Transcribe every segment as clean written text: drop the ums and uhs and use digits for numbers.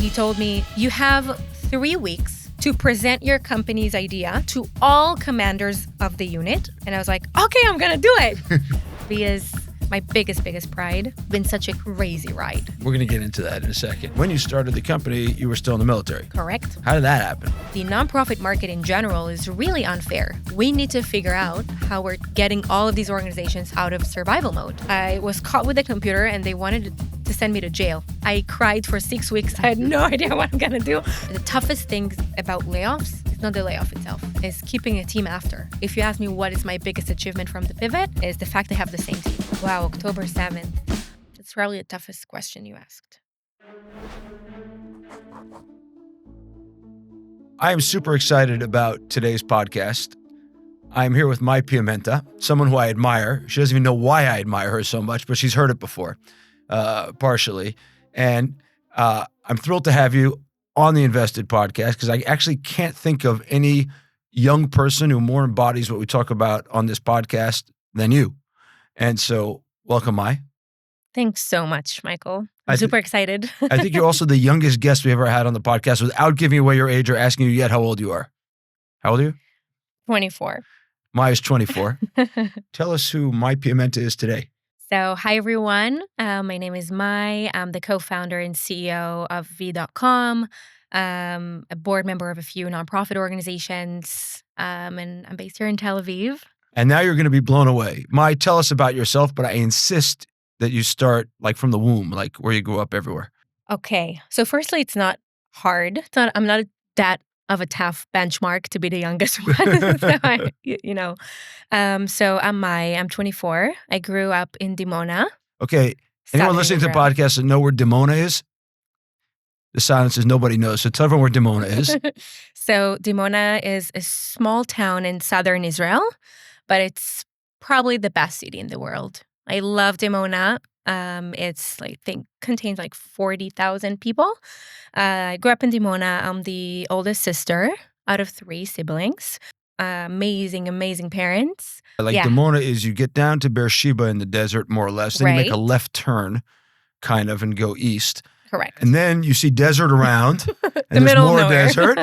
He told me, you have 3 weeks to present your company's idea to all commanders of the unit. And I was like, okay, I'm going to do it. Vee is my biggest pride. Been such a crazy ride. We're going to get into that in a second. When you started the company, you were still in the military. Correct. How did that happen? The nonprofit market in general is really unfair. We need to figure out how we're getting all of these organizations out of survival mode. I was caught with a computer and they wanted to send me to jail. I cried for 6 weeks. I had no idea what I'm going to do. The toughest thing about layoffs is not the layoff itself. It's keeping a team after. If you ask me what is my biggest achievement from the pivot, is the fact I have the same team. Wow, October 7th. That's probably the toughest question you asked. I am super excited about today's podcast. I'm here with may-piamenta, someone who I admire. She doesn't even know why I admire her so much, but she's heard it before, partially. And I'm thrilled to have you on the Invested podcast because I actually can't think of any young person who more embodies what we talk about on this podcast than you. And so, welcome, Mai. Thanks so much, Michael. I'm super excited. I think you're also the youngest guest we ever had on the podcast without giving away your age or asking you yet how old you are. How old are you? 24. Mai is 24. Tell us who may-piamenta is today. So, hi, everyone. My name is Mai. I'm the co-founder and CEO of Vee.com, a board member of a few nonprofit organizations, and I'm based here in Tel Aviv. And now you're going to be blown away. Mai, tell us about yourself, but I insist that you start like from the womb, like where you grew up everywhere. Okay. So firstly, it's not hard. I'm not that of a tough benchmark to be the youngest one. So I'm Mai. I'm 24. I grew up in Dimona. Okay. Anyone listening to the podcast that know where Dimona is? The silence is nobody knows. So tell everyone where Dimona is. So Dimona is a small town in southern Israel, but it's probably the best city in the world. I love Dimona. It's contains like 40,000 people. I grew up in Dimona. I'm the oldest sister out of 3 siblings. Amazing parents. Dimona is you get down to Beersheba in the desert, more or less. Then you make a left turn, kind of, and go east. Correct. And then you see desert around, and there's more desert,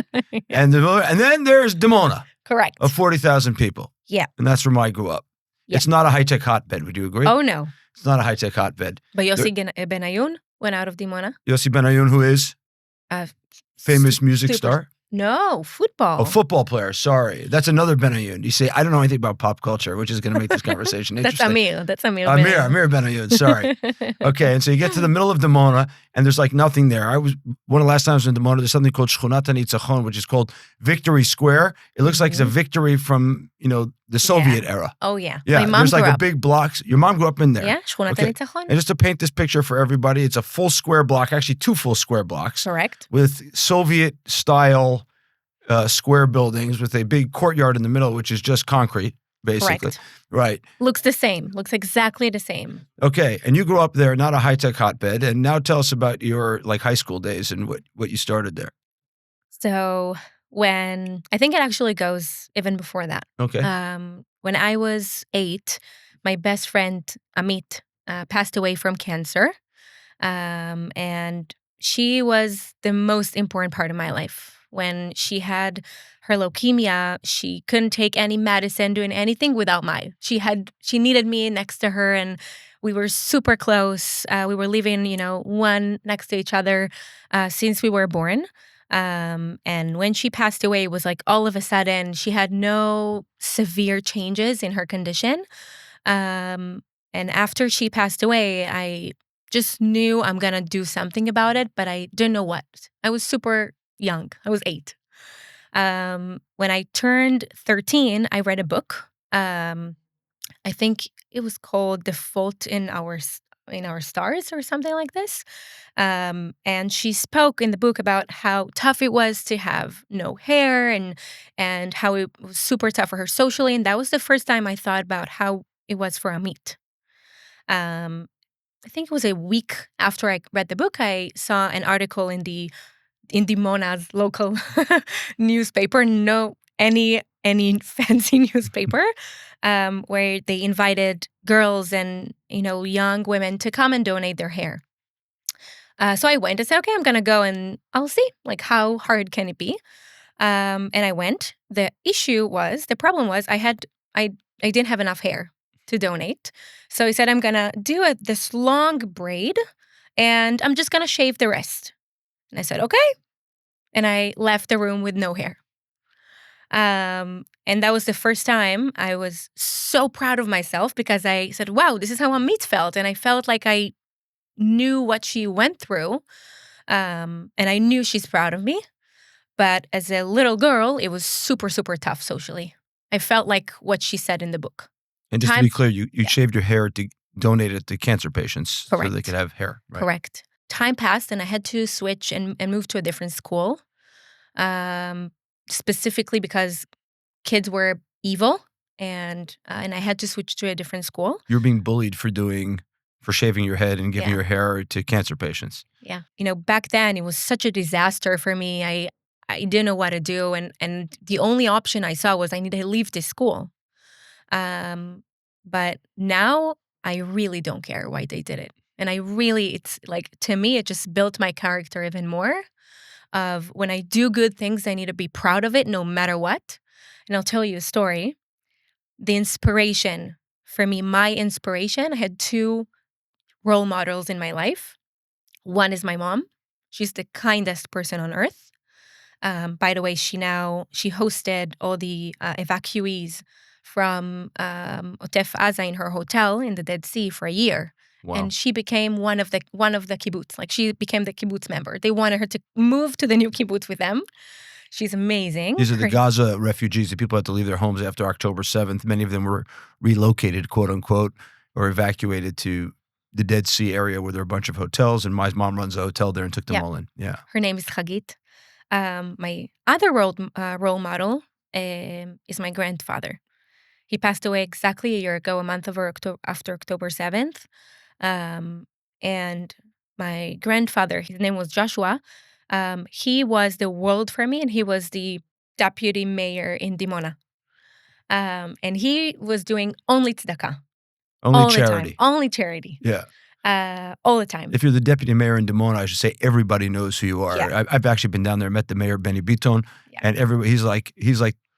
and then there's Dimona. Correct. Of 40,000 people. Yeah. And that's where I grew up. Yeah. It's not a high-tech hotbed. Would you agree? Oh, no. It's not a high-tech hotbed. But Yossi Benayoun went out of Dimona. Yossi Benayoun, who is? Famous music star? No, football. Oh, football player. Sorry. That's another Benayoun. You say, I don't know anything about pop culture, which is going to make this conversation interesting. That's Amir. Amir Benayoun. Sorry. Okay. And so you get to the middle of Dimona and there's like nothing there. One of the last times in Dimona, there's something called Shchunat HaNitzachon, which is called Victory Square. It looks like it's a victory from, the Soviet era. Oh, yeah. Yeah. My mom there's like grew a up. big block. Your mom grew up in there. Yeah. Shchunat HaNitzachon. And just to paint this picture for everybody, it's a full square block, actually 2 full square blocks. Correct. With Soviet style square buildings with a big courtyard in the middle, which is just concrete, basically. Correct. Right. Looks the same. Looks exactly the same. Okay. And you grew up there, not a high-tech hotbed. And now tell us about your high school days and what you started there. So I think it actually goes even before that. Okay. When I was 8, my best friend, Amit, passed away from cancer. And she was the most important part of my life. When she had her leukemia, she couldn't take any medicine, doing anything without Mai. She needed me next to her, and we were super close. We were living, one next to each other since we were born. And when she passed away, it was like all of a sudden she had no severe changes in her condition. And after she passed away, I just knew I'm gonna do something about it, but I didn't know what. I was super young. I was 8. When I turned 13, I read a book. I think it was called "The Fault in Our Stars" or something like this. And she spoke in the book about how tough it was to have no hair and how it was super tough for her socially. And that was the first time I thought about how it was for Amit. I think it was a week after I read the book, I saw an article in Dimona's local newspaper, any fancy newspaper, where they invited girls and young women to come and donate their hair. So I went and said, okay, I'm going to go and I'll see, like, how hard can it be? And I went. The problem was I didn't have enough hair to donate. So he said, I'm going to do this long braid and I'm just going to shave the rest. And I said, okay. And I left the room with no hair. And that was the first time I was so proud of myself because I said, wow, this is how Amit felt. And I felt like I knew what she went through. And I knew she's proud of me. But as a little girl, it was super, super tough socially. I felt like what she said in the book. And just to be clear, you shaved your hair to donate it to cancer patients Correct. so they could have hair, right? Correct. Time passed and I had to switch and move to a different school, specifically because kids were evil and I had to switch to a different school. You were being bullied for shaving your head and giving Yeah. your hair to cancer patients. Yeah. Back then it was such a disaster for me. I didn't know what to do. And the only option I saw was I need to leave this school. But now I really don't care why they did it. And it's like, to me, it just built my character even more of when I do good things, I need to be proud of it no matter what. And I'll tell you a story. The inspiration for me, my inspiration, I had two role models in my life. One is my mom. She's the kindest person on earth. By the way, she hosted all the evacuees from Otef Aza in her hotel in the Dead Sea for a year. Wow. And she became one of the kibbutz. Like, she became the kibbutz member. They wanted her to move to the new kibbutz with them. She's amazing. These are the Gaza refugees. The people had to leave their homes after October 7th. Many of them were relocated, quote unquote, or evacuated to the Dead Sea area where there are a bunch of hotels. And my mom runs a hotel there and took them all in. Yeah. Her name is Chagit. My other role model is my grandfather. He passed away exactly a year ago, a month after October 7th. And my grandfather, his name was Joshua. He was the world for me, and he was the deputy mayor in Dimona. And he was doing only tzedakah. Only charity. Only charity. Yeah. All the time. If you're the deputy mayor in Dimona, I should say everybody knows who you are. Yeah. I've actually been down there, met the mayor, Benny Biton, and everybody, he's like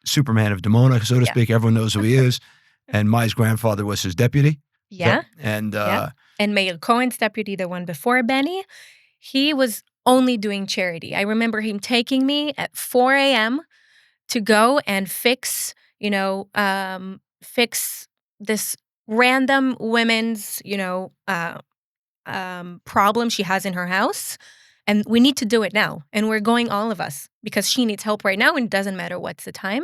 Superman of Dimona, so to speak. Everyone knows who he is. And my grandfather was his deputy. Yeah. And Mayor Cohen's deputy, the one before Benny, he was only doing charity. I remember him taking me at 4 a.m. to go and fix this random women's, problem she has in her house. And we need to do it now. And we're going, all of us, because she needs help right now and it doesn't matter what's the time.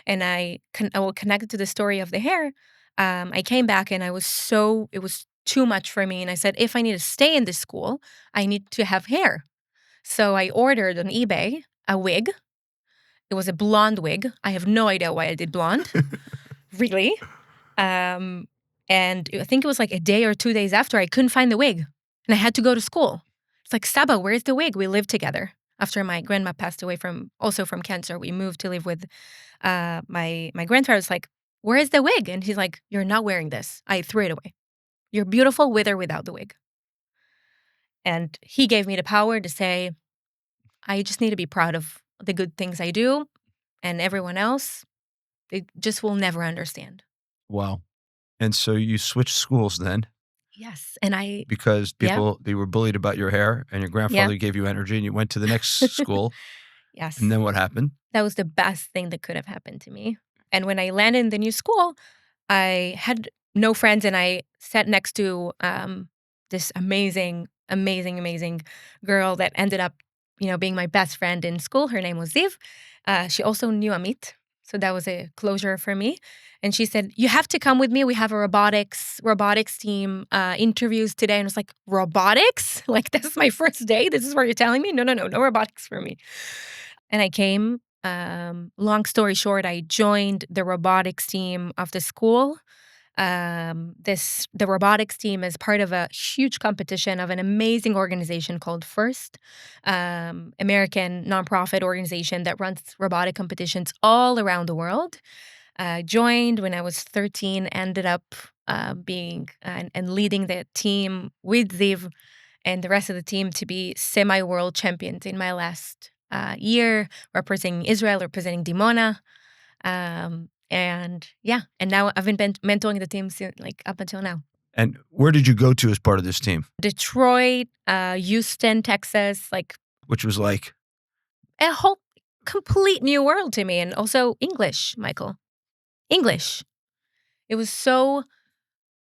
And I will connect it to the story of the hair. I came back and it was too much for me. And I said, if I need to stay in this school, I need to have hair. So I ordered on eBay a wig. It was a blonde wig. I have no idea why I did blonde. Really. And I think it was like a day or 2 days after, I couldn't find the wig. And I had to go to school. It's like, Saba, where's the wig? We lived together. After my grandma passed away from cancer, we moved to live with my grandfather. Was like, where is the wig? And he's like, you're not wearing this. I threw it away. You're beautiful with or without the wig. And he gave me the power to say, I just need to be proud of the good things I do, and everyone else, they just will never understand. Wow. And so you switched schools then? Yes. And because they were bullied about your hair, and your grandfather gave you energy, and you went to the next school. Yes. And then what happened? That was the best thing that could have happened to me. And when I landed in the new school, I had no friends, and I sat next to this amazing girl that ended up, being my best friend in school. Her name was Ziv. She also knew Amit. So that was a closure for me. And she said, you have to come with me. We have a robotics team interviews today. And I was like, robotics? Like, this is my first day? This is what you're telling me? No robotics for me. And I came. Long story short, I joined the robotics team of the school. The robotics team is part of a huge competition of an amazing organization called FIRST, American nonprofit organization that runs robotic competitions all around the world. Joined when I was 13, ended up being and leading the team with Ziv, and the rest of the team to be semi-world champions in my last year, representing Israel, representing Dimona. And now I've been mentoring the team since, like, up until now. And where did you go to as part of this team? Detroit, Houston, Texas, like, Which was like a whole complete new world to me. And also English, Michael. English. It was so,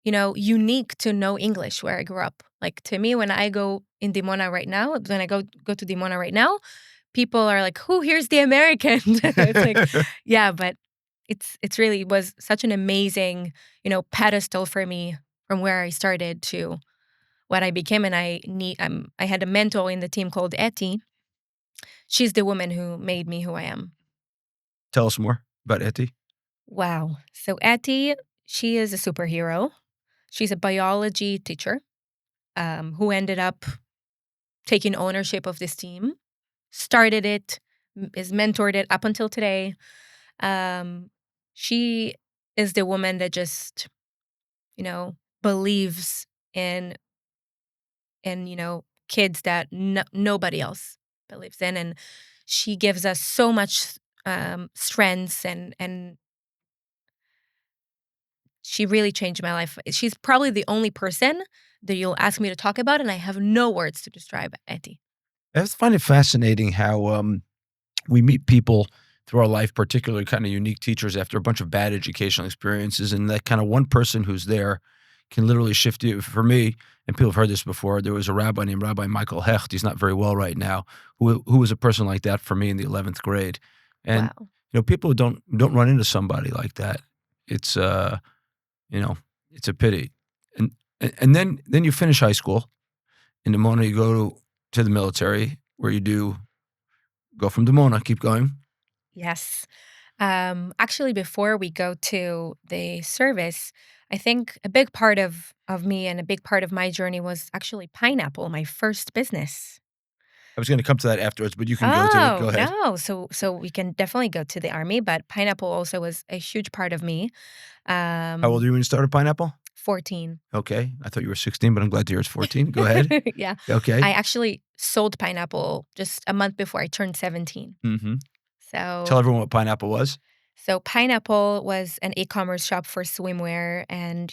unique to know English where I grew up. Like, to me, when I go in Dimona right now, when I go to Dimona right now, people are like, "Who here's the American?" It's like, yeah, but it really was such an amazing, pedestal for me from where I started to what I became. And I had a mentor in the team called Etty. She's the woman who made me who I am. Tell us more about Etty. Wow. So Etty, she is a superhero. She's a biology teacher who ended up taking ownership of this team, started it, is mentored it up until today. She is the woman that just, believes in kids that nobody else believes in, and she gives us so much strengths, and she really changed my life. She's probably the only person that you'll ask me to talk about, and I have no words to describe Etty. I find it fascinating how we meet people through our life, particularly kind of unique teachers after a bunch of bad educational experiences, and that kind of one person who's there can literally shift you. For me, and people have heard this before, there was a rabbi named Rabbi Michael Hecht. He's not very well right now, who was a person like that for me in the 11th grade. And Wow. people don't run into somebody like that. It's it's a pity. And then you finish high school. In Dimona, you go to the military, where you go from Dimona, keep going. Yes. Actually, before we go to the service, I think a big part of me and a big part of my journey was actually Pineapple, my first business. I was going to come to that afterwards, but you can go to it. Oh, Go ahead. no. So we can definitely go to the army, but Pineapple also was a huge part of me. How old were you when you started Pineapple? 14. Okay. I thought you were 16, but I'm glad to hear it's 14. Go ahead. Yeah. Okay. I actually sold Pineapple just a month before I turned 17. Mm-hmm. So Tell everyone what Pineapple was. So Pineapple was an e-commerce shop for swimwear and,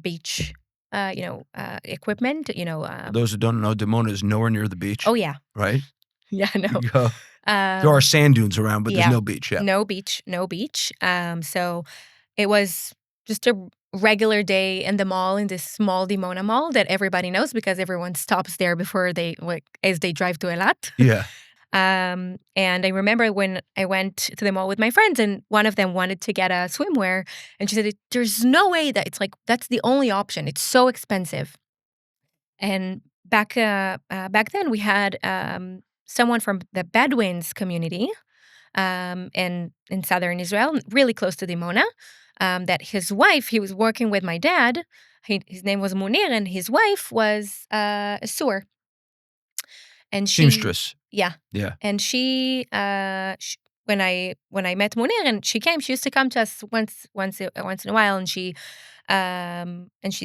beach, equipment. For those who don't know, Dimona is nowhere near the beach. Oh yeah, Right? yeah, no. Go. There are sand dunes around, but there's Yeah, no beach. Yeah. no beach, no beach. So it was just a regular day in the mall, in this small Dimona mall that everybody knows because everyone stops there before as they drive to Elat. Yeah. And I remember when I went to the mall with my friends, and one of them wanted to get a swimwear, and she said, "There's no way that it's like that's the only option. It's so expensive." And back then, we had someone from the Bedouins community in southern Israel, really close to Dimona. That his wife, he was working with my dad. His name was Munir, and his wife was a sewer. And Seamstress. yeah. Yeah. And when I met Munir and she came, she used to come to us once in a while, and she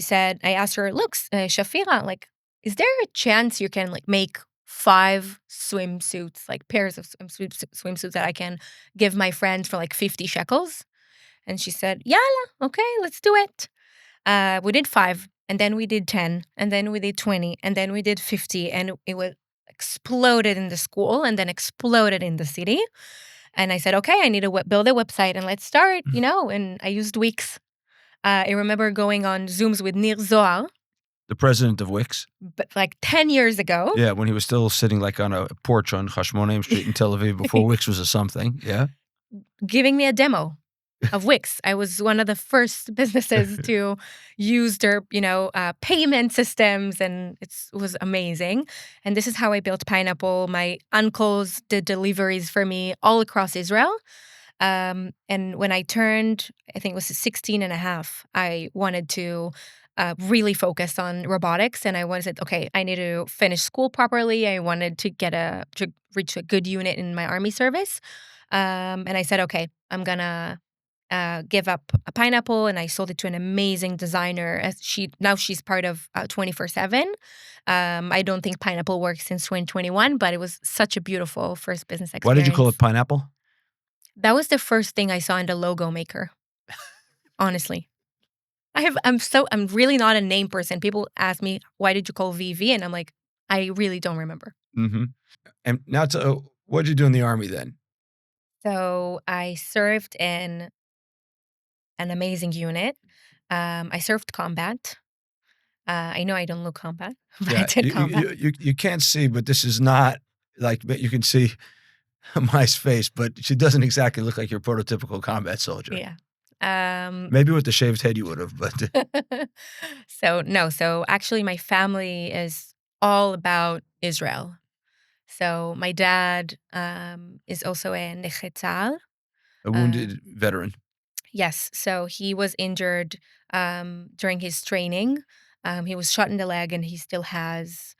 said, I asked her, "Look, Shafira, like, is there a chance you can like make 5 swimsuits, like pairs of swimsuits that I can give my friends for like 50 shekels?" And she said, "Yalla, okay, let's do it." We did 5, and then we did 10, and then we did 20, and then we did 50, and it was exploded in the school and then exploded in the city. And I said, okay, I need to build a website and let's start, and I used Wix. I remember going on Zooms with Nir Zohar. The president of Wix. But like 10 years ago. Yeah, when he was still sitting like on a porch on Hashmonaim Street in Tel Aviv before Wix was a something. Yeah. Giving me a demo of Wix. I was one of the first businesses to use their, payment systems, and it was amazing. And this is how I built Pineapple. My uncles did deliveries for me all across Israel. And when I turned, I think it was 16 and a half, I wanted to really focus on robotics. And I said, okay, I need to finish school properly. I wanted to reach a good unit in my army service. And I said, okay, I'm gonna give up a pineapple, and I sold it to an amazing designer. Now she's part of 24/7. I don't think pineapple works since 2021, but it was such a beautiful first business Why did you call experience. it pineapple? That was the first thing I saw in the logo maker. Honestly, I'm really not a name person. People ask me, "Why did you call VV?" And I'm like, I really don't remember. Mm-hmm. And now, what did you do in the Army then? So I served in an amazing unit. I served combat. I know I don't look combat, but I Yeah, did combat. you can't see, but this is not like, but you can see my face, but she doesn't exactly look like your prototypical combat soldier. Yeah. Um, Maybe with the shaved head you would have, but so actually my family is all about Israel. So my dad is also a Nechei Tzahal. a Uh, wounded veteran. yes, so he was injured during his training. He was shot in the leg, and he still has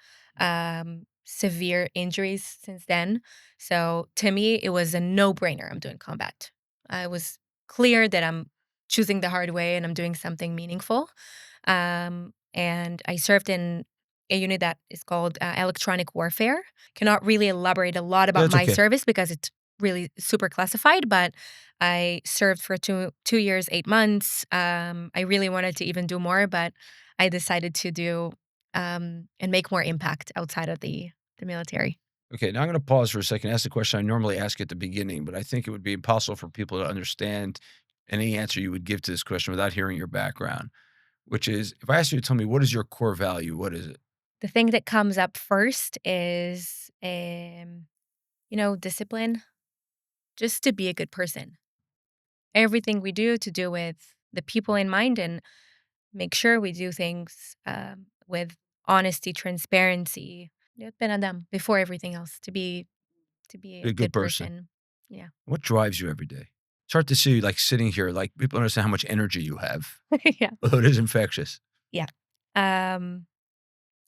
severe injuries since then. So to me, it was a no-brainer. I'm doing combat. It was clear that I'm choosing the hard way and I'm doing something meaningful. And I served in a unit that is called electronic warfare. Cannot really elaborate a lot about That's my okay. service because it's really super classified, but I served for 2 years, 8 months. I really wanted to even do more, but I decided to do and make more impact outside of the military. Okay, now I'm going to pause for a second, ask the question I normally ask at the beginning, but I think it would be impossible for people to understand any answer you would give to this question without hearing your background, which is if I ask you to tell me what is your core value, what is it? The thing that comes up first is, discipline, just to be a good person. Everything we do to do with the people in mind and make sure we do things with honesty, transparency. Ben Adam before everything else to be Be a a good good person. person. Yeah. What drives you every day? It's hard to see you like sitting here, like people don't understand how much energy you have. Yeah. Although it is infectious. Yeah. Um,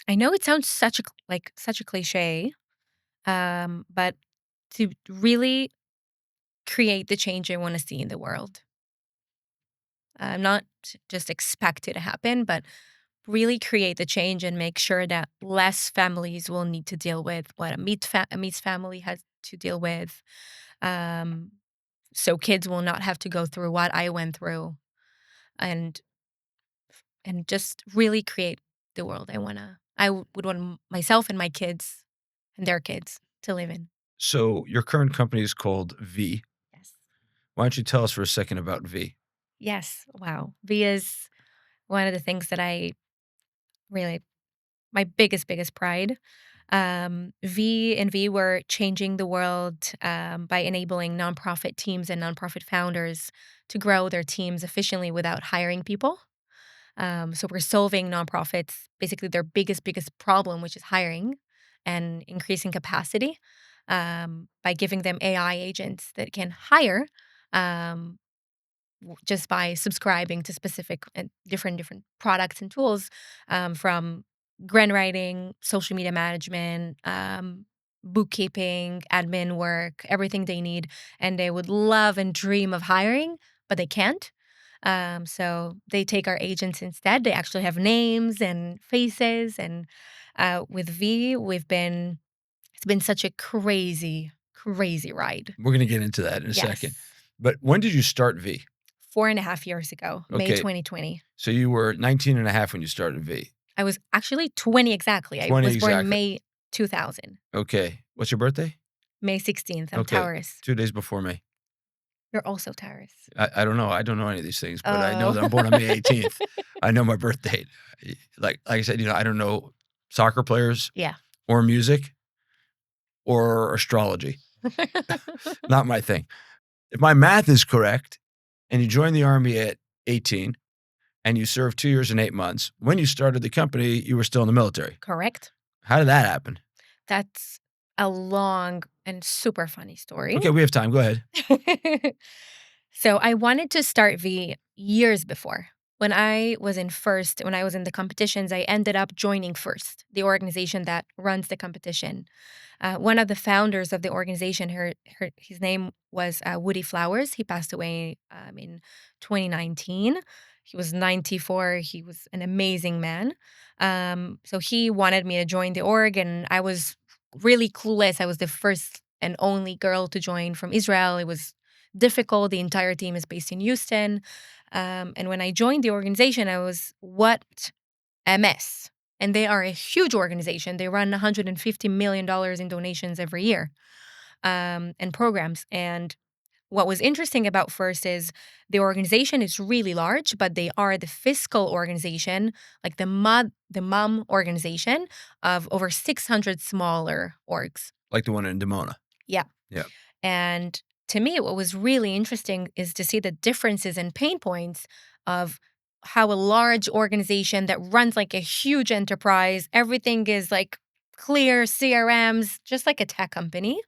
I know it sounds such a cliche, but to really create the change I want to see in the world. Not just expect it to happen, but really create the change and make sure that less families will need to deal with what a meat's family has to deal with. Um, so kids will not have to go through what I went through, and just really create the world would want myself and my kids and their kids to live in. So your current company is called V. Yes. Why don't you tell us for a second about V? Yes. Wow. V is one of the things that I really my biggest pride. V were changing the world by enabling nonprofit teams and nonprofit founders to grow their teams efficiently without hiring people. So we're solving nonprofits basically their biggest problem, which is hiring and increasing capacity by giving them AI agents that can hire um, just by subscribing to specific and different products and tools from grant writing, social media management, bookkeeping, admin work, everything they need, and they would love and dream of hiring, but they can't. So they take our agents instead. They actually have names and faces, and with V, it's been such a crazy ride. We're going to get into that in a Yes. second. But when did you start V? 4.5 years ago, May Okay. 2020. So you were 19 and a half when you started V. I was actually 20 exactly. I 20 was born exactly. May 2000, Okay. What's your birthday? May 16th. I'm Okay. Taurus. 2 days before me. You're also Taurus. I don't know. I don't know any of these things, but I know Oh. that I'm born on May 18th. I know my birth date. Like I said, I don't know soccer players Yeah. or music or astrology. Not my thing. If my math is correct and you joined the Army at 18 and you served 2 years and 8 months, when you started the company, you were still in the military. Correct. How did that happen? That's a long and super funny story. Okay, we have time. Go ahead. So I wanted to start V years before. When I was in the competitions, I ended up joining First, the organization that runs the competition. One of the founders of the organization, his name was Woody Flowers. He passed away in 2019. He was 94. He was an amazing man. So he wanted me to join the org, and I was really clueless. I was the first and only girl to join from Israel. It was difficult. The entire team is based in Houston. And when I joined the organization, I was, what a mess. And they are a huge organization. They run $150 million in donations every year and programs. And what was interesting about First is the organization is really large, but they are the fiscal organization, like the mom organization of over 600 smaller orgs. Like the one in Dimona. Yeah. Yeah. And to me, what was really interesting is to see the differences and pain points of how a large organization that runs like a huge enterprise, everything is like clear CRMs, just like a tech company.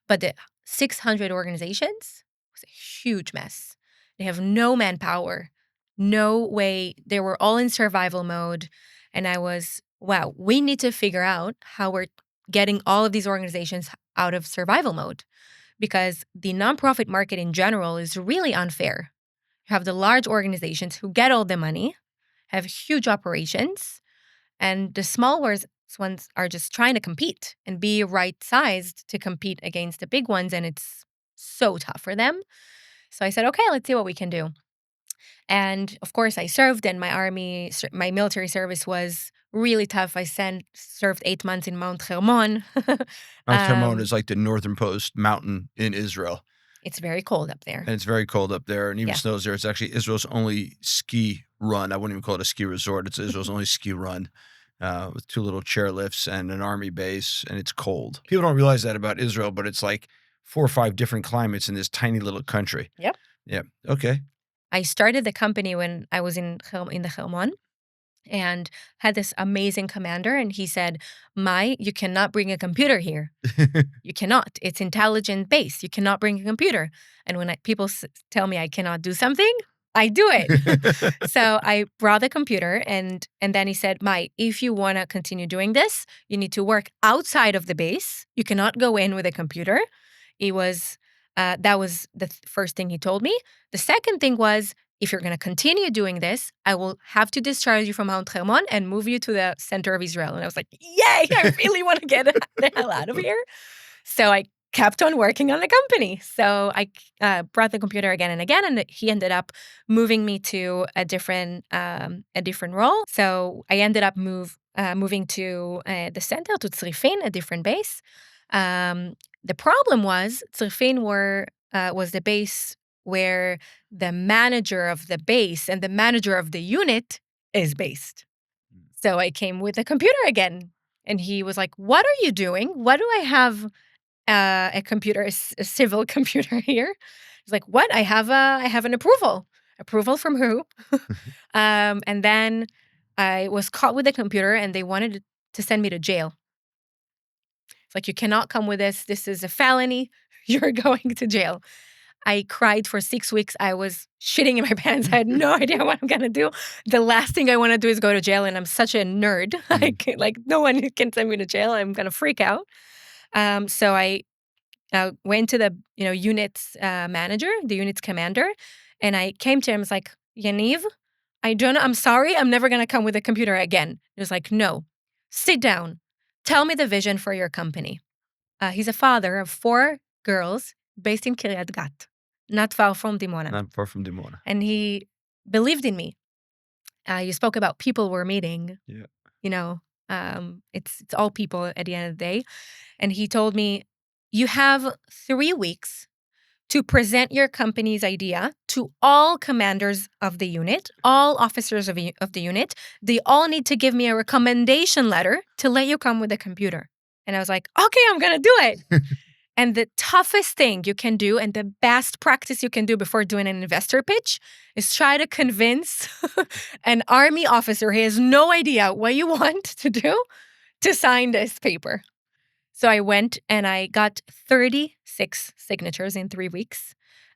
But the 600 organizations was a huge mess. They have no manpower, no way. They were all in survival mode. And I was, wow, we need to figure out how we're getting all of these organizations out of survival mode, because the nonprofit market in general is really unfair. You have the large organizations who get all the money, have huge operations, and the small ones are just trying to compete and be right sized to compete against the big ones. And it's so tough for them. So I said, okay, let's see what we can do. And of course, I served, and my military service was really tough. I served 8 months in Mount Hermon. Mount Hermon is like the northernmost mountain in Israel. It's very cold up there. And it's very cold up there, and even snows there. It's actually Israel's only ski run. I wouldn't even call it a ski resort. It's Israel's only ski run with 2 little chairlifts and an army base, and it's cold. People don't realize that about Israel, but it's like 4 or 5 different climates in this tiny little country. Yep. Yeah. Okay. I started the company when I was in the Hermon and had this amazing commander. And he said, you cannot bring a computer here. You cannot. It's intelligent based. You cannot bring a computer. And when people tell me I cannot do something, I do it. So I brought the computer, and then he said, if you want to continue doing this, you need to work outside of the base. You cannot go in with a computer. That was the first thing he told me. The second thing was, if you're going to continue doing this, I will have to discharge you from Mount Hermon and move you to the center of Israel. And I was like, yay, I really want to get the hell out of here. So I kept on working on the company. So I brought the computer again and again, and he ended up moving me to a different role. So I ended up moving to the center, to Tzrifin, a different base. The problem was Tzrifin was the base where the manager of the base and the manager of the unit is based. So I came with a computer again, and he was like, "What are you doing? What do I have a computer, a civil computer here?" He's like, "What? I have an approval. Approval from who?" And then I was caught with the computer, and they wanted to send me to jail. It's like, you cannot come with this. This is a felony. You're going to jail. I cried for 6 weeks. I was shitting in my pants. I had no idea what I'm going to do. The last thing I want to do is go to jail, and I'm such a nerd. Like no one can send me to jail. I'm going to freak out. So I went to the unit's manager, the unit's commander, and I came to him. I was like, Yaniv, I don't know. I'm sorry. I'm never going to come with a computer again. He was like, no, sit down. Tell me the vision for your company. He's a father of 4 girls based in Kiryat Gat, not far from Dimona. Not far from Dimona. And he believed in me. You spoke about people we're meeting. Yeah. It's all people at the end of the day. And he told me, you have 3 weeks to present your company's idea to all commanders of the unit, all officers of the unit. They all need to give me a recommendation letter to let you come with a computer. And I was like, okay, I'm going to do it. And the toughest thing you can do, and the best practice you can do before doing an investor pitch, is try to convince an army officer who has no idea what you want to do to sign this paper. So I went and I got 36 signatures in 3 weeks.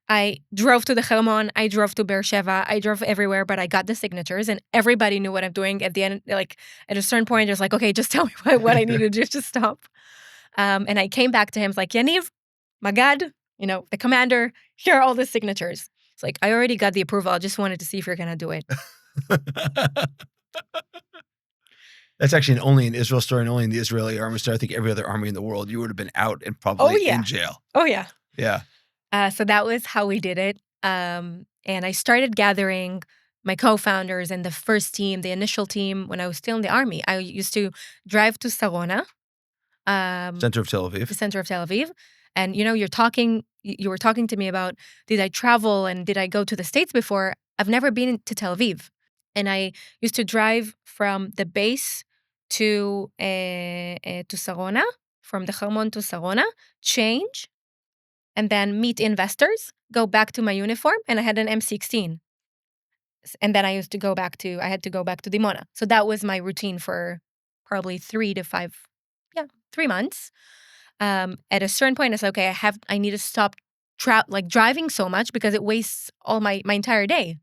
I drove to the Hermon, I drove to Beersheba, I drove everywhere, but I got the signatures and everybody knew what I'm doing. At the end, like at a certain point, it was like, okay, just tell me what I need to do, just stop. And I came back to him, like, Yaniv, Magad, the commander, here are all the signatures. It's like, I already got the approval. I just wanted to see if you're going to do it. That's actually only an Israel story and only in the Israeli army story. I think every other army in the world, you would have been out and probably in jail. Oh, yeah. Yeah. So that was how we did it. And I started gathering my co-founders and the first team, the initial team, when I was still in the army. I used to drive to Sarona. Center of Tel Aviv. The center of Tel Aviv. And, you were talking to me about, did I travel and did I go to the States before? I've never been to Tel Aviv. And I used to drive from the base to Sarona, from the Hermon to Sarona, change, and then meet investors, go back to my uniform, and I had an M16. And then I had to go back to Dimona. So that was my routine for probably 3 months. At a certain point, I said, okay, I need to stop driving so much because it wastes all my entire day.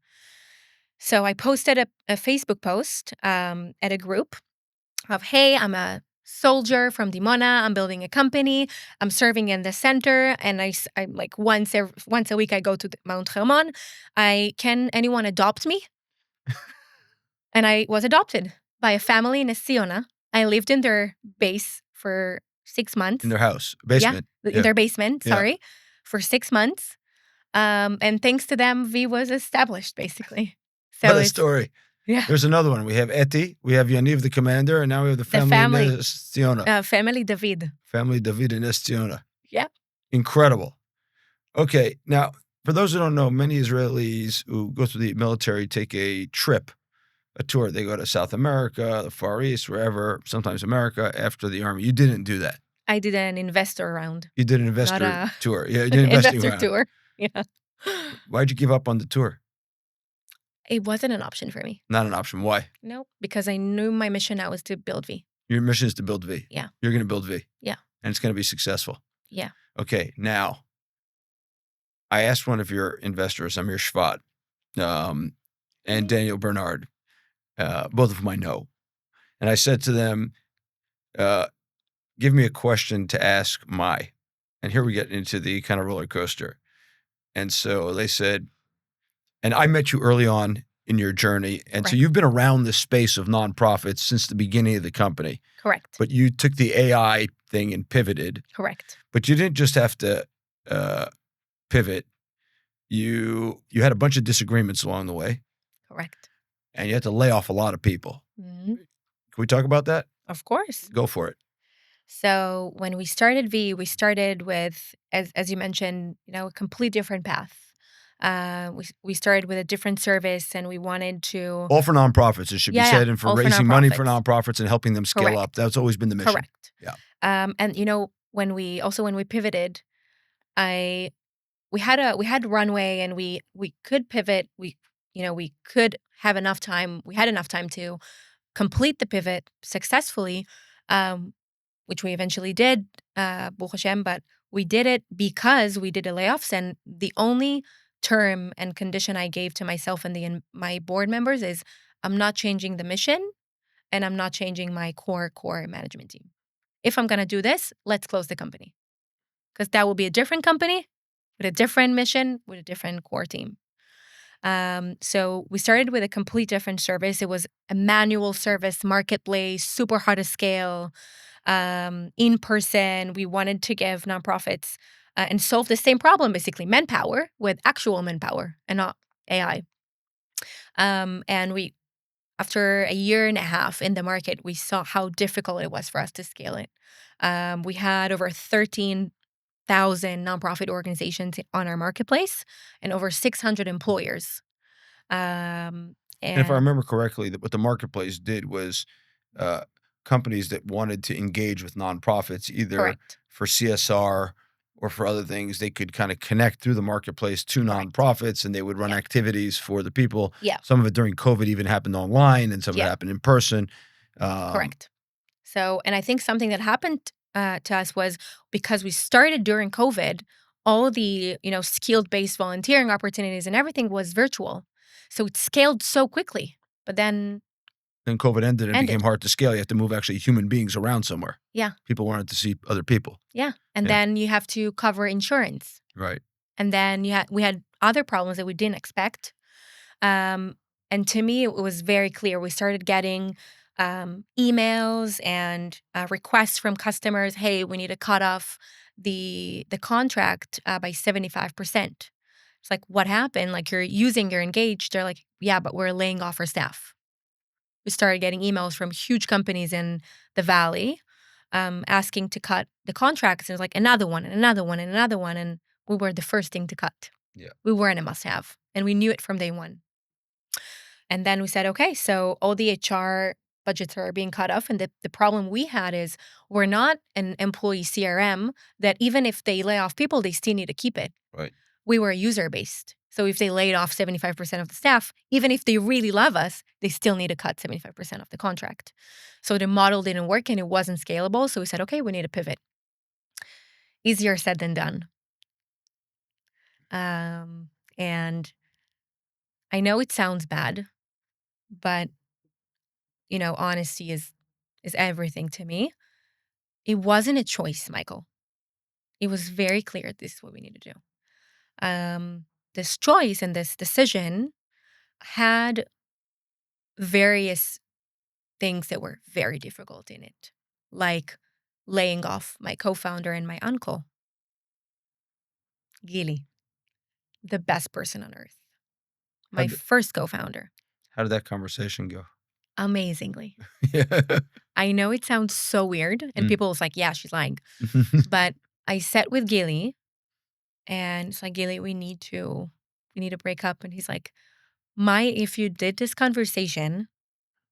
So I posted a Facebook post at a group of, hey, I'm a soldier from Dimona. I'm building a company. I'm serving in the center. And I like once a week, I go to Mount Hermon. Can anyone adopt me? And I was adopted by a family in Esiona. I lived in their base for 6 months. In their house, basement. Yeah, in their basement, for 6 months. And thanks to them, Vee was established, basically. So what a story. Yeah. There's another one. We have Eti, we have Yaniv, the commander, and now we have the family in Estiona. Family David. Family David in Estiona. Yeah. Incredible. Okay, now, for those who don't know, many Israelis who go through the military take a tour. They go to South America, the Far East, wherever, sometimes America, after the army. You didn't do that. I did an investor round. You did an investor tour. Yeah, you did an investor tour. Yeah. Why'd you give up on the tour? It wasn't an option for me. Not an option. Why? No, because I knew my mission now was to build Vee. Your mission is to build Vee. Yeah. You're going to build Vee. Yeah. And it's going to be successful. Yeah. Okay, now, I asked one of your investors, Amir Shvat, and Daniel Bernard, both of whom I know. And I said to them, give me a question to ask Mai. And here we get into the kind of roller coaster. And so they said, and I met you early on in your journey. And so you've been around this space of nonprofits since the beginning of the company. Correct. But you took the AI thing and pivoted. Correct. But you didn't just have to pivot. You had a bunch of disagreements along the way. Correct. And you had to lay off a lot of people. Mm-hmm. Can we talk about that? Of course. Go for it. So when we started Vee, we started with, as you mentioned, a complete different path. We started with a different service, and we wanted to all for nonprofits. It should be said, and for raising money for nonprofits and helping them scale up. That's always been the mission. Correct. Yeah. And when we pivoted, we had runway, and we could pivot. We could have enough time. We had enough time to complete the pivot successfully, which we eventually did, Baruch Hashem. But we did it because we did the layoffs, and the only term and condition I gave to myself and my board members is, I'm not changing the mission, and I'm not changing my core management team. If I'm going to do this, let's close the company, because that will be a different company with a different mission, with a different core team. So we started with a complete different service. It was a manual service, marketplace, super hard to scale, in person. We wanted to give nonprofits and solve the same problem, basically manpower with actual manpower and not AI. And we, after a year and a half in the market, we saw how difficult it was for us to scale it. We had over 13,000 nonprofit organizations on our marketplace and over 600 employers. And if I remember correctly, what the marketplace did was companies that wanted to engage with nonprofits, either for CSR or for other things, they could kind of connect through the marketplace to nonprofits, and they would run activities for the people. Yeah. Some of it during COVID even happened online, and some of it happened in person. Correct. So, and I think something that happened to us was, because we started during COVID, all the, skilled-based volunteering opportunities and everything was virtual. So it scaled so quickly, but then Then COVID ended and it ended. became hard to scale. You have to move actually human beings around somewhere. Yeah. People wanted to see other people. Yeah. And Yeah. then you have to cover insurance. Right. And then we had other problems that we didn't expect. And to me, it was very clear. We started getting emails and requests from customers. Hey, we need to cut off the contract by 75%. It's like, what happened? Like, you're engaged. They're like, yeah, but we're laying off our staff. We started getting emails from huge companies in the Valley asking to cut the contracts. And it was like another one and another one and another one. And we were the first thing to cut. Yeah. We weren't a must have. And we knew it from day one. And then we said, okay, so all the HR budgets are being cut off. And the problem we had is we're not an employee CRM that even if they lay off people, they still need to keep it. Right. We were user-based. So if they laid off 75% of the staff, even if they really love us, they still need to cut 75% of the contract. So the model didn't work and it wasn't scalable. So we said, okay, we need to pivot. Easier said than done. And I know it sounds bad, but honesty is everything to me. It wasn't a choice, Michael. It was very clear this is what we need to do. This choice and this decision had various things that were very difficult in it, like laying off my co-founder and my uncle, Gili, the best person on earth, my first co-founder. How did that conversation go? Amazingly. Yeah. I know it sounds so weird, and people was like, yeah, she's lying. But I sat with Gili, and it's like, Gili, we need to break up. And he's like, if you did this conversation,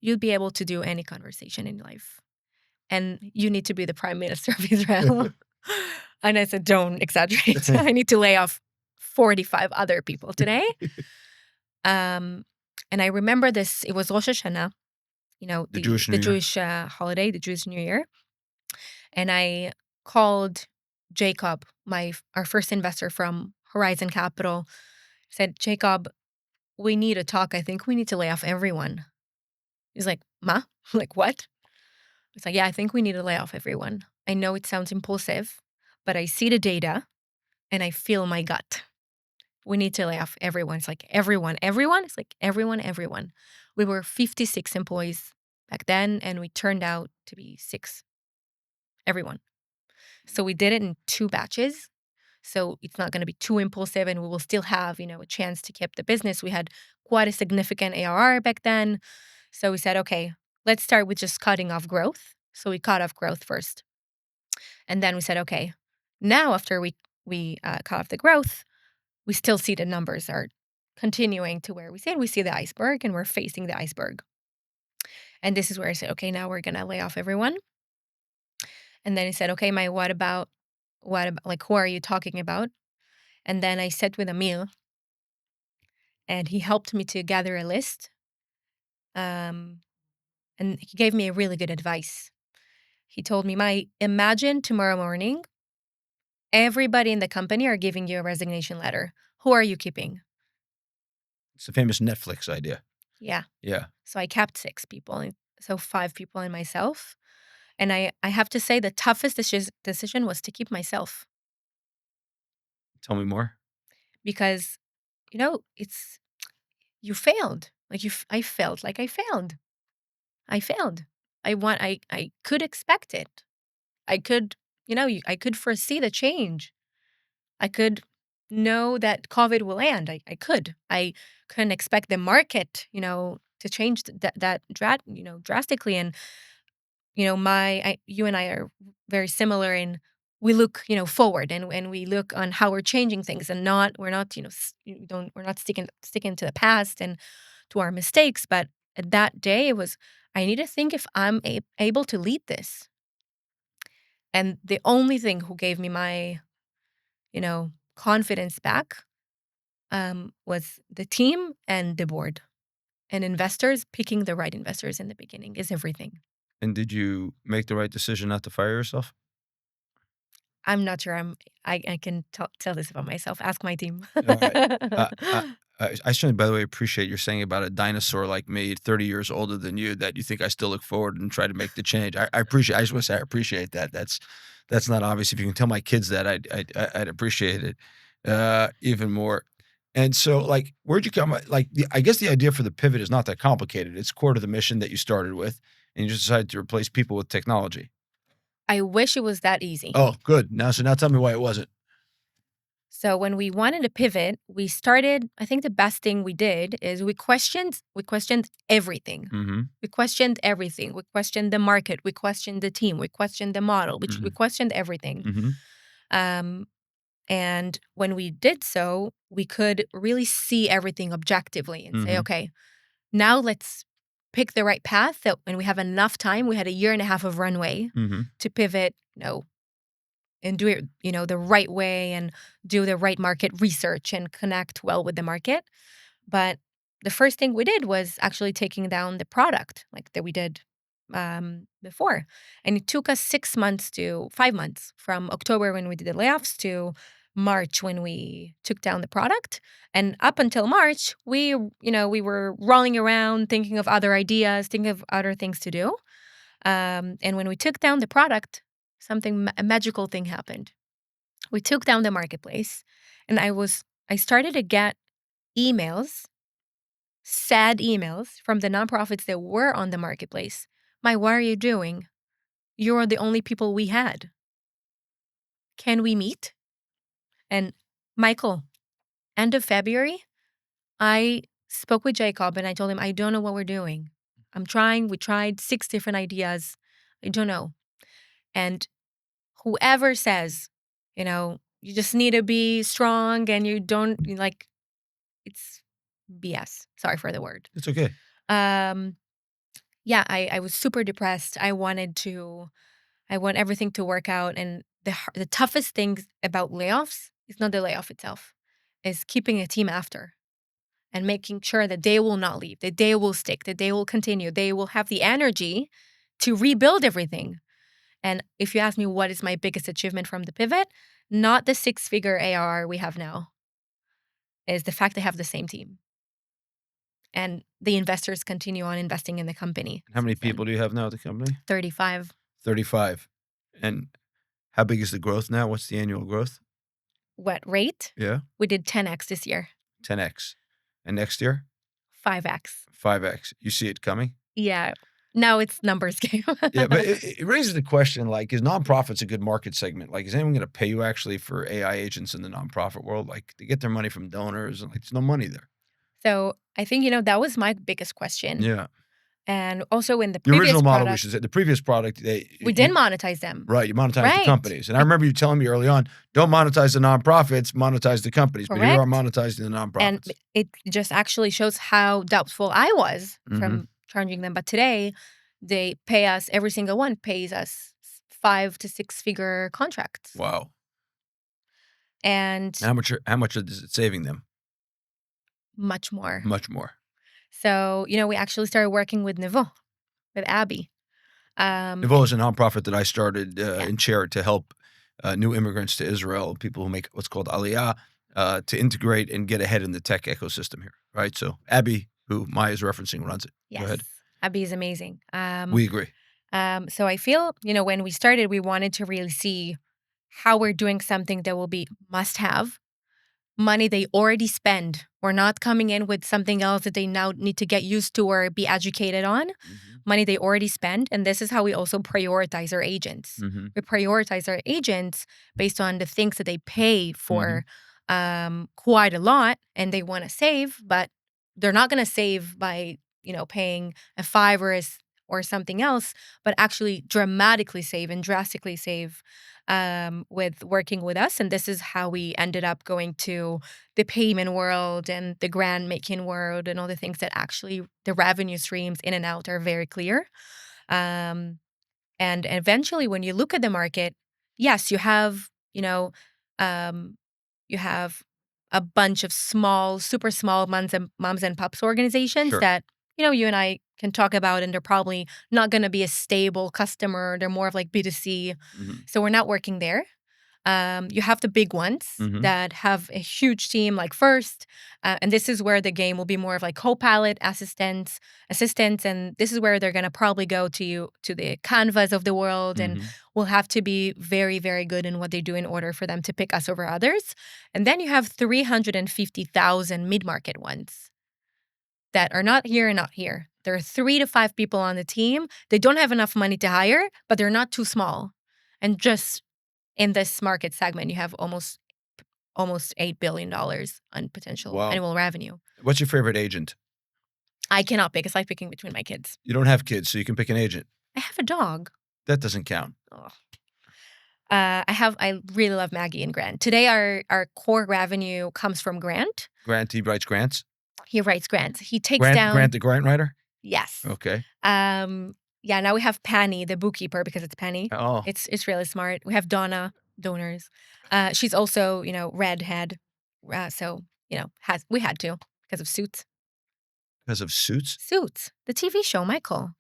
you'd be able to do any conversation in life. And you need to be the prime minister of Israel. And I said, don't exaggerate. I need to lay off 45 other people today. And I remember this, it was Rosh Hashanah, the Jewish New Year. Jewish holiday, the Jewish New Year. And I called Jacob, our first investor from Horizon Capital, said, Jacob, we need to talk. I think we need to lay off everyone. He's like, Ma? Like, what? It's like, yeah, I think we need to lay off everyone. I know it sounds impulsive, but I see the data and I feel my gut. We need to lay off everyone. It's like, everyone. It's like, everyone. We were 56 employees back then, and we turned out to be 6. Everyone. So we did it in 2 batches. So it's not going to be too impulsive, and we will still have, a chance to keep the business. We had quite a significant ARR back then. So we said, okay, let's start with just cutting off growth. So we cut off growth first. And then we said, okay, now after we cut off the growth, we still see the numbers are continuing to where we said. We see the iceberg and we're facing the iceberg. And this is where I said, okay, now we're going to lay off everyone. And then he said, okay, what about, like, who are you talking about? And then I sat with Emil, and he helped me to gather a list. And he gave me a really good advice. He told me, imagine tomorrow morning, everybody in the company are giving you a resignation letter. Who are you keeping? It's a famous Netflix idea. Yeah. Yeah. So I kept 6 people, so 5 people and myself. And I have to say the toughest decision was to keep myself. Tell me more. Because, you failed. Like I felt like I failed. I failed. I could expect it. I could, I could foresee the change. I could know that COVID will end. I could. I couldn't expect the market, to change drastically. And, you and I are very similar in we look, forward and we look on how we're changing things and we're not, we're not sticking to the past and to our mistakes. But at that day, it was, I need to think if I'm able to lead this. And the only thing who gave me my, confidence back was the team and the board. And investors, picking the right investors in the beginning is everything. And did you make the right decision not to fire yourself? I'm not sure I can tell this about myself. Ask my team. All right. Uh, uh, I certainly, by the way, appreciate your saying about a dinosaur like me, 30 years older than you, that you think I still look forward and try to make the change. I appreciate. I just want to say I appreciate that. That's not obvious. If you can tell my kids that, I'd appreciate it even more. And so, like, where'd you come? Like, I guess the idea for the pivot is not that complicated. It's core to the mission that you started with, and you just decided to replace people with technology. I wish it was that easy. Oh, good. Now tell me why it wasn't. So when we wanted to pivot, we started, I think the best thing we did is we questioned everything. Mm-hmm. We questioned everything. We questioned the market. We questioned the team. We questioned the model. We questioned everything. Mm-hmm. Um, and when we did so, we could really see everything objectively and say, Mm-hmm. okay, now let's pick the right path. And we have enough time. We had a year and a half of runway Mm-hmm. to pivot, and do it, the right way and do the right market research and connect well with the market. But the first thing we did was actually taking down the product like that we did before. And it took us 5 months from October when we did the layoffs to March when we took down the product. And up until March, we were rolling around thinking of other ideas, thinking of other things to do. And when we took down the product, a magical thing happened. We took down the marketplace, and I started to get emails, sad emails from the nonprofits that were on the marketplace. What are you doing? You're the only people we had. Can we meet? And Michael, end of February, I spoke with Jacob and I told him, I don't know what we're doing. I'm trying. We tried 6 different ideas. I don't know. And whoever says, you just need to be strong and you don't it's BS. Sorry for the word. It's okay. Yeah, I was super depressed. I want everything to work out. And the toughest thing about layoffs is not the layoff itself, is keeping a team after and making sure that they will not leave, that they will stick, that they will continue, they will have the energy to rebuild everything. And if you ask me what is my biggest achievement from the pivot, not the 6-figure ARR we have now, is the fact they have the same team. And the investors continue on investing in the company. How many people do you have now at the company? 35. 35. And how big is the growth now? What's the annual growth? What rate? Yeah. We did 10x this year. 10x. And next year? 5x. 5x. You see it coming? Yeah. Now it's numbers game. Yeah, but it raises the question, like, is nonprofits a good market segment? Like, is anyone going to pay you actually for AI agents in the nonprofit world? Like, they get their money from donors and, like, there's no money there. So I think, that was my biggest question. Yeah. And also in the The previous original model, product, we should say, the previous product, we didn't monetize them. Right, you monetize Right. the companies. And I remember you telling me early on, don't monetize the nonprofits, monetize the companies. But here you are Correct. monetizing the nonprofits. And it just actually shows how doubtful I was from charging them. But today, they pay us, every single one pays us 5 to 6-figure contracts. Wow. And How much is it saving them? much more. Much more. So, we actually started working with Niveau, with Abby. Niveau is a nonprofit that I started and chaired to help new immigrants to Israel, people who make what's called aliyah, to integrate and get ahead in the tech ecosystem here, right? So Abby, who Maya is referencing, runs it. Yes. Go ahead. Abby is amazing. We agree. So I feel, when we started, we wanted to really see how we're doing something that will be must-have, money they already spend. We're not coming in with something else that they now need to get used to or be educated on. Money they already spend. And this is how we also prioritize our agents. We prioritize our agents based on the things that they pay for quite a lot and they want to save, but they're not going to save by, paying a 5 or something else, but actually dramatically save and drastically save with working with us. And this is how we ended up going to the payment world and the grant making world and all the things that actually the revenue streams in and out are very clear. And eventually when you look at the market, yes, you have, you have a bunch of small, super small moms and pups organizations that, you and I can talk about, and they're probably not going to be a stable customer. They're more of like B2C. So we're not working there. You have the big ones Mhm. that have a huge team, like First, and this is where the game will be more of like co-pilot assistants, and this is where they're gonna probably go to the Canvas of the world, and Mhm. we'll have to be very, very good in what they do in order for them to pick us over others. And then you have 350,000 mid-market ones that are not here and not here. There are 3 to 5 people on the team. They don't have enough money to hire, but they're not too small. And just in this market segment, you have almost $8 billion on potential Wow. annual revenue. What's your favorite agent? I cannot pick. It's like picking between my kids. You don't have kids, so you can pick an agent. I have a dog. That doesn't count. Ugh. I really love Maggie and Grant. Today, our core revenue comes from Grant. Grant, he writes grants? He writes grants. He takes Grant, down. Grant the grant writer? Yes. Okay. Yeah, now we have Penny, the bookkeeper, because it's Penny. Oh, It's really smart. We have Donna, donors. She's also, redhead. So, we had to because of Suits. because of Suits? Suits, the TV show, Michael.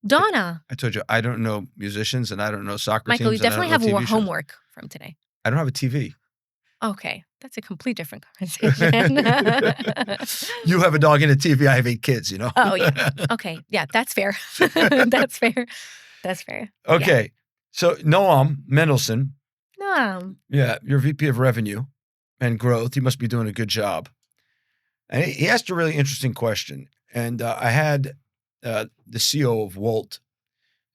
Donna. I told you, I don't know musicians and I don't know soccer Michael, you teams and I definitely don't have know TV shows. homework from today. I don't have a TV. Okay, that's a complete different conversation. You have a dog and a TV. I have 8 kids, Oh, yeah. Okay, yeah, that's fair. That's fair. That's fair. Yeah. Okay. So Noam Mendelsohn, No. yeah, you're VP of Revenue and Growth. You must be doing a good job. And he asked a really interesting question. And I had the CEO of Wolt,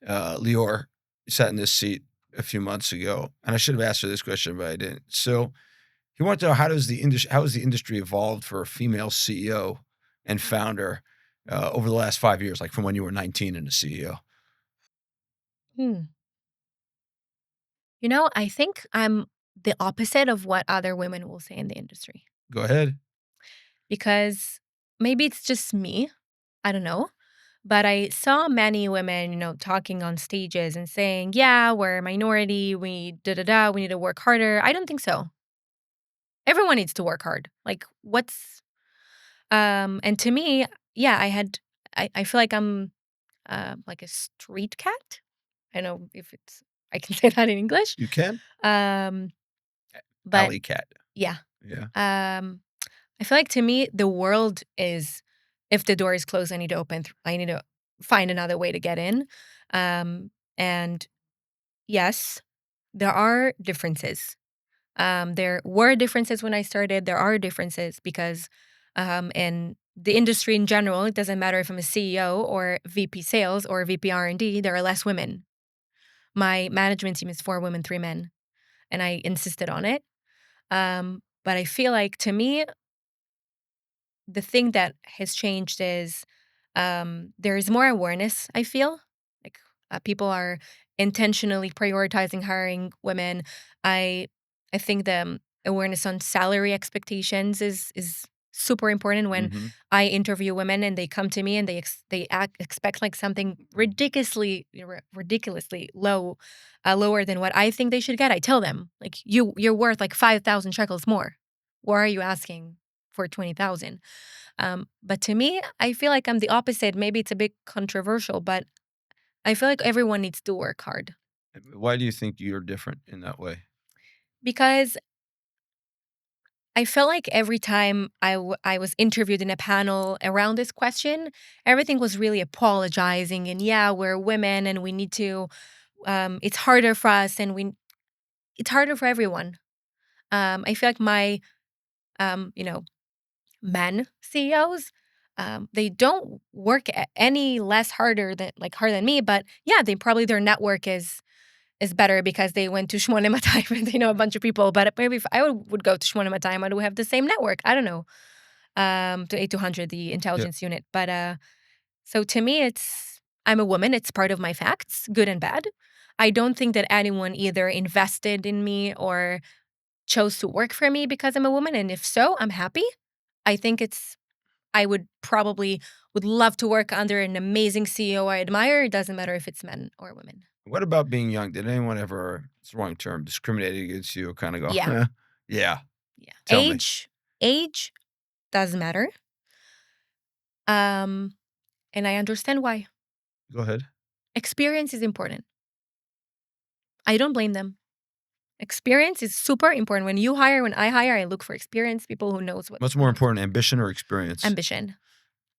Lior, sat in this seat a few months ago. And I should have asked her this question, but I didn't. So he wanted to know how has the industry evolved for a female CEO and founder over the last 5 years, like from when you were 19 and a CEO? I think I'm the opposite of what other women will say in the industry Go ahead. because maybe it's just me. I don't know. But I saw many women, talking on stages and saying, yeah, we're a minority. We we need to work harder. I don't think so. Everyone needs to work hard. Like, and to me, yeah, I feel like I'm like a street cat. I don't know if I can say that in English. You can? Um, but Alley cat. yeah. Yeah. I feel like to me, the world is, if the door is closed, I need to I need to find another way to get in. And yes, there are differences. There were differences when I started. There are differences because in the industry in general, it doesn't matter if I'm a CEO or VP sales or VP R&D, there are less women. My management team is 4 women, 3 men, and I insisted on it. But I feel like to me, the thing that has changed is there is more awareness, I feel. Like people are intentionally prioritizing hiring women. I think the awareness on salary expectations is super important when Mhm. I interview women and they come to me and they expect like something ridiculously lower than what I think they should get. I tell them like you're worth like 5,000 shekels more. Why are you asking for 20,000? But to me, I feel like I'm the opposite. Maybe it's a bit controversial, but I feel like everyone needs to work hard Why do you think you're different in that way? because I felt like every time I was interviewed in a panel around this question, everything was really apologizing and yeah, we're women and we need to. It's harder for us it's harder for everyone. I feel like my um, you know men CEOs, they don't work any less harder than me, but yeah, their network is better because they went to Shmonem Matayim and they know a bunch of people. But maybe if I would go to Shmonem Matayim, I would have the same network. I don't know. To A200, the Yeah. intelligence unit. But so to me, I'm a woman. It's part of my facts, good and bad. I don't think that anyone either invested in me or chose to work for me because I'm a woman. And if so, I'm happy. I think I would love to work under an amazing CEO I admire. It doesn't matter if it's men or women. What about being young? Did anyone ever, it's the wrong term, discriminate against you or kind of go, Yeah. yeah, Yeah. tell me. Age doesn't matter. And I understand why. Go ahead. Experience is important. I don't blame them. Experience is super important. When I hire, I look for experience, people who knows what. What's more important, ambition or experience? Ambition.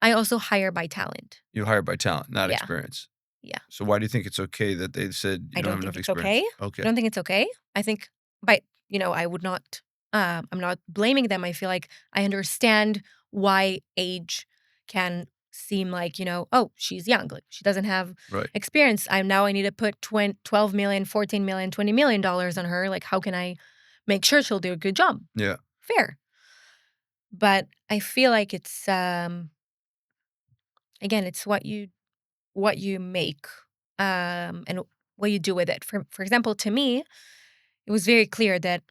I also hire by talent. You hire by talent, not Yeah. experience. Yeah. So why do you think it's okay that they said you I don't don't have think enough it's experience? okay. Okay. I don't think it's okay. I think, I would not, I'm not blaming them. I feel like I understand why age can seem like, oh, she's young. Like she doesn't have Right. experience. I need to put 12 million, 14 million, $20 million on her. Like, how can I make sure she'll do a good job? Yeah. Fair. But I feel like it's, again, it's what you make, and what you do with it. For example, to me, it was very clear that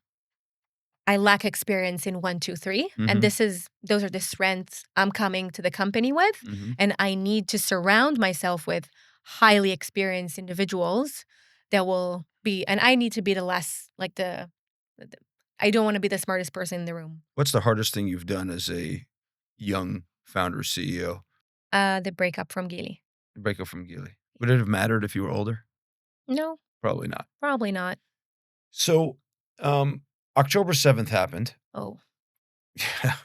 I lack experience in 1, 2, 3, and Mhm. those are the strengths I'm coming to the company with, Mhm. and I need to surround myself with highly experienced individuals that will be, and I need to be the less like the I don't want to be the smartest person in the room. What's the hardest thing you've done as a young founder CEO? The breakup from Gili. Break up from Geely. Would it have mattered if you were older? No, Probably not. probably not. So, October 7th happened. Oh, Yeah,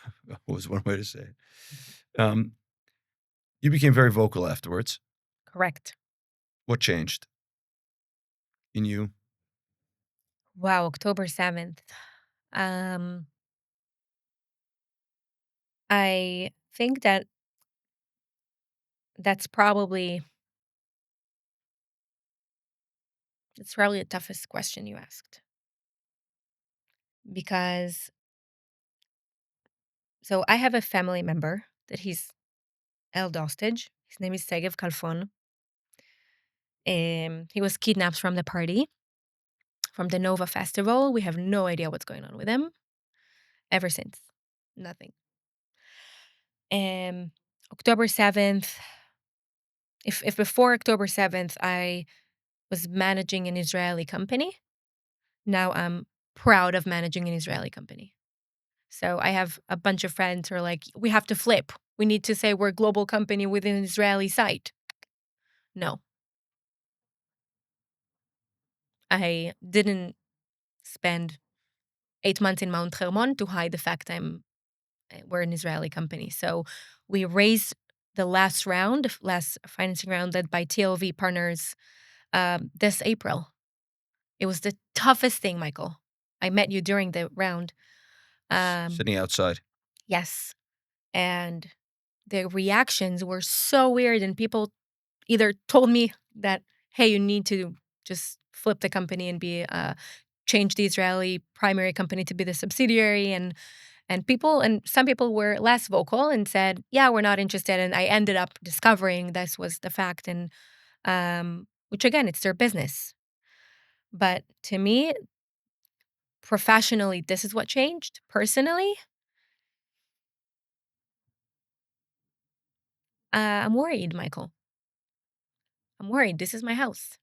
was one way to say it. You became very vocal afterwards. correct. What changed in you? Wow, October 7th. Um, I think that that's probably the toughest question you asked, because so I have a family member that he's held hostage. His name is Segev Kalfon. He was kidnapped from the party, from the Nova Festival. We have no idea what's going on with him ever since. Nothing. October 7th, if before October 7th I was managing an Israeli company, now I'm proud of managing an Israeli company. So I have a bunch of friends who are like, we have to flip. We need to say we're a global company with an Israeli site. No, I didn't spend 8 months in Mount Hermon to hide the fact we're an Israeli company. So we raised the last financing round led by TLV partners this April. It was the toughest thing, Michael. I met you during the round. Sitting outside. Yes. And the reactions were so weird, and people either told me that, hey, you need to just flip the company and be change the Israeli primary company to be the subsidiary, and some people were less vocal and said, yeah, we're not interested, and I ended up discovering this was the fact, and which again, it's their business. But to me, professionally, this is what changed. Personally, I'm worried, Michael. I'm worried. This is my house,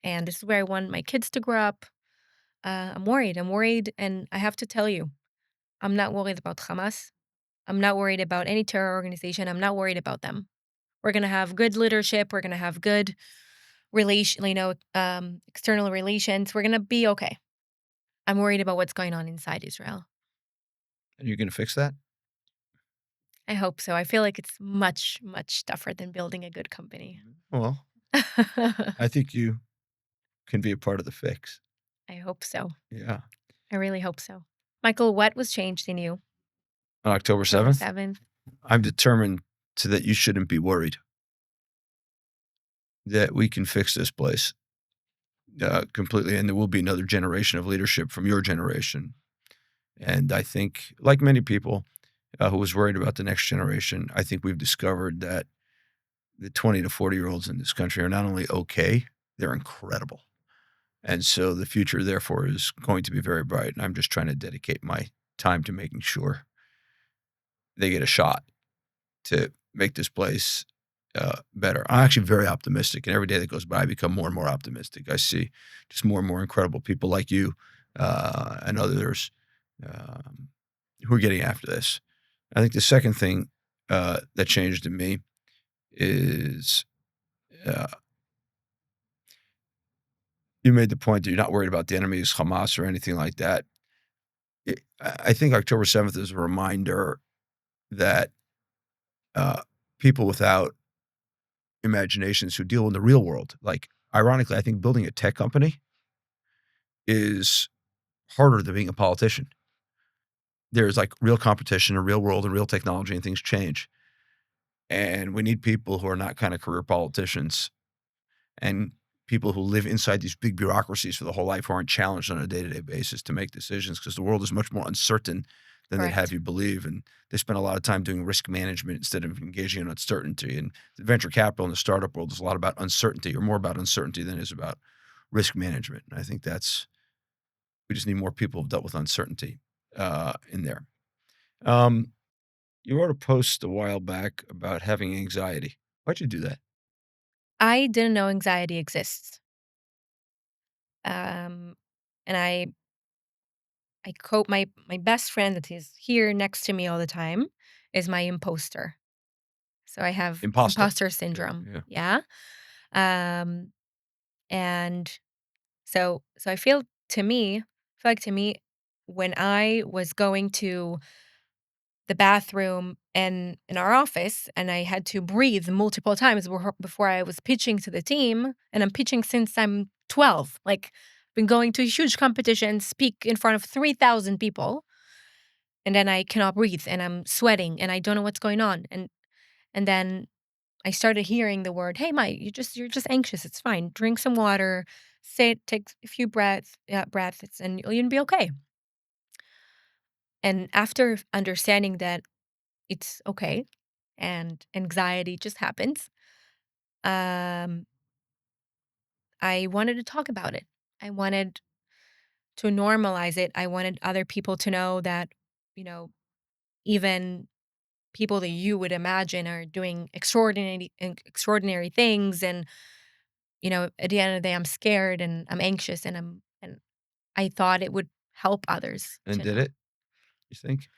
and this is where I want my kids to grow up. I'm worried. I'm worried. And I have to tell you, I'm not worried about Hamas. I'm not worried about any terror organization. I'm not worried about them. We're going to have good leadership. We're going to have good external relations. We're going to be okay. I'm worried about what's going on inside Israel. And you're going to fix that? I hope so. I feel like it's much, much tougher than building a good company. Well, I think you can be a part of the fix. I hope so. Yeah. I really hope so. Michael, what was changed in you? On October 7th? I'm determined that you shouldn't be worried that we can fix this place completely, and there will be another generation of leadership from your generation. And I think, like many people who was worried about the next generation, I think we've discovered that the 20 to 40-year-olds in this country are not only okay, they're incredible. And so the future, therefore, is going to be very bright. And I'm just trying to dedicate my time to making sure they get a shot to make this place better. I'm actually very optimistic. And every day that goes by, I become more and more optimistic. I see just more and more incredible people like you and others who are getting after this. I think the second thing that changed in me is You made the point that you're not worried about the enemies, Hamas or anything like that. I think October 7th is a reminder that people without imaginations who deal in the real world, like ironically, I think building a tech company is harder than being a politician. There's like real competition, a real world, and real technology, and things change. And we need people who are not kind of career politicians and people who live inside these big bureaucracies for the whole life who aren't challenged on a day-to-day basis to make decisions because the world is much more uncertain than they'd have Correct. you believe. And they spend a lot of time doing risk management instead of engaging in uncertainty. And the venture capital in the startup world is a lot about uncertainty, or more about uncertainty than it is about risk management. And I think we just need more people who've dealt with uncertainty in there. You wrote a post a while back about having anxiety. Why'd you do that? I didn't know anxiety exists. Um, and I cope my best friend that is here next to me all the time is my imposter. So I have Imposter. imposter Yeah, syndrome. yeah. Yeah. Um, and so I feel like to me, when I was going to the bathroom and in our office and I had to breathe multiple times before I was pitching to the team, and I'm pitching since I'm 12. Like, been going to huge competitions, speak in front of 3,000 people, and then I cannot breathe and I'm sweating and I don't know what's going on. And then I started hearing the word, "Hey, Mike, you're just anxious. It's fine. Drink some water, take a few breaths, and you'll be okay." And after understanding that it's okay and anxiety just happens, um, I wanted to talk about it. I wanted to normalize it. I wanted other people to know that, you know, even people that you would imagine are doing extraordinary things, and at the end of the day I'm scared and I'm anxious and I thought it would help others And to did know. it, you think?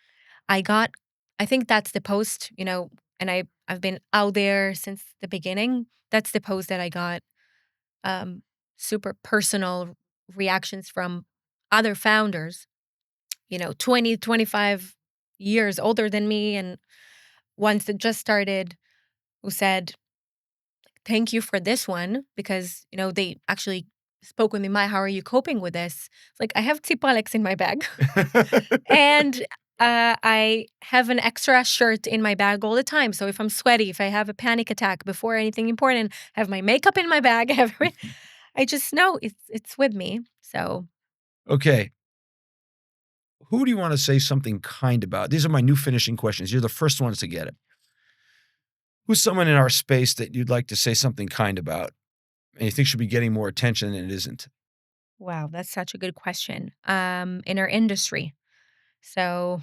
I got I think that's the post, and I've been out there since the beginning. That's the post that I got um super personal reactions from other founders, 20, 25 years older than me, and ones that just started, who said, "Thank you for this one," because, they actually spoke with me, "My, how are you coping with this?" It's like, I have Tipalex in my bag. And I have an extra shirt in my bag all the time. So if I'm sweaty, if I have a panic attack before anything important, I have my makeup in my bag. I just know it's with me. So Okay, who do you wanna say something kind about? These are my new finishing questions. You're the first ones to get it. Who's someone in our space that you'd like to say something kind about and you think should be getting more attention and it isn't? wow, that's such a good question. In our industry. So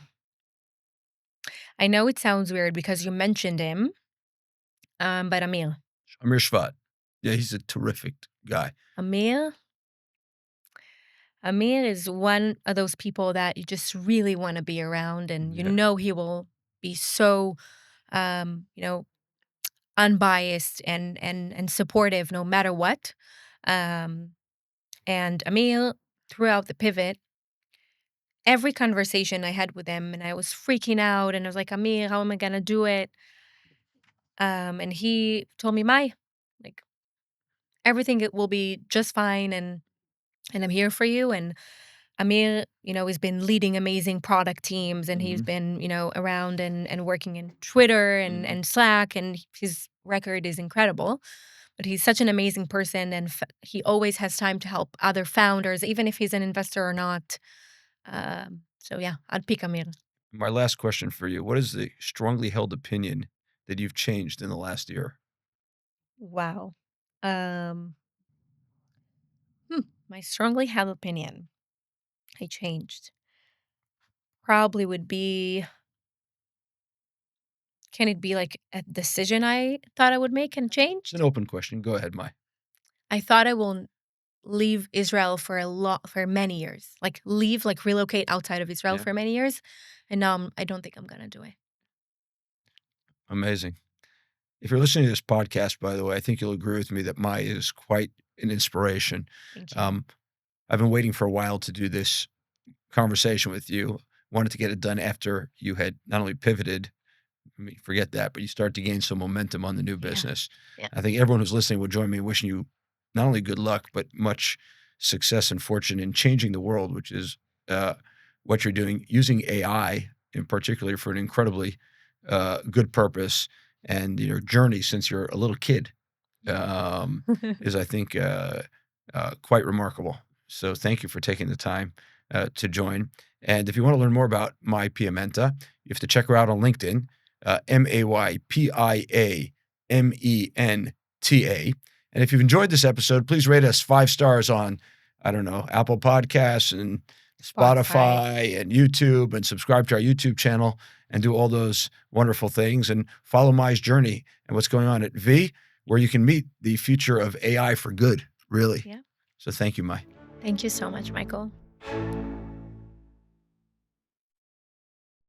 I know it sounds weird because you mentioned him, but Amir Shvat. Yeah, he's a terrific guy. Emil, Amir is one of those people that you just really want to be around, and Yeah. he will be so um, you know, unbiased and supportive no matter what. Um, and Emil, throughout the pivot, every conversation I had with him, and I was freaking out, and I was like, "Amir, how am I gonna do it?" And he told me, "My, like, everything it will be just fine, and I'm here for you." And Amir, has been leading amazing product teams, and he's Mhm, been, around and working in Twitter mhm. and Slack, and his record is incredible. But he's such an amazing person, and he always has time to help other founders, even if he's an investor or not. So yeah, I'd pick Amir. My last question for you, what is the strongly held opinion that you've changed in the last year? Wow. Um, my strongly held opinion. I changed. Probably would be. Can it be like a decision I thought I would make and It's an changed? open question. Go ahead, Mai. I thought I will leave Israel for many years. Like leave, like relocate outside of Israel Yeah, for many years. And now I don't think I'm gonna do it. amazing. If you're listening to this podcast, by the way, I think you'll agree with me that Mai is quite an inspiration. Thank you. I've been waiting for a while to do this conversation with you. Wanted to get it done after you had not only pivoted, I mean, forget that, but you start to gain some momentum on the new Yeah. business. Yeah. I think everyone who's listening will join me in wishing you not only good luck, but much success and fortune in changing the world, which is what you're doing, using AI in particular for an incredibly good purpose. And your journey since you're a little kid um, is, I think, quite remarkable. So thank you for taking the time to join. And if you want to learn more about may-piamenta, you have to check her out on LinkedIn, Maypiamenta. And if you've enjoyed this episode, please rate us 5 stars on, I don't know, Apple Podcasts and Spotify and YouTube, and subscribe to our YouTube channel and do all those wonderful things, and follow Mai's journey and what's going on at Vee, where you can meet the future of AI for good, really. Yeah. So thank you, Mai. Thank you so much, Michael.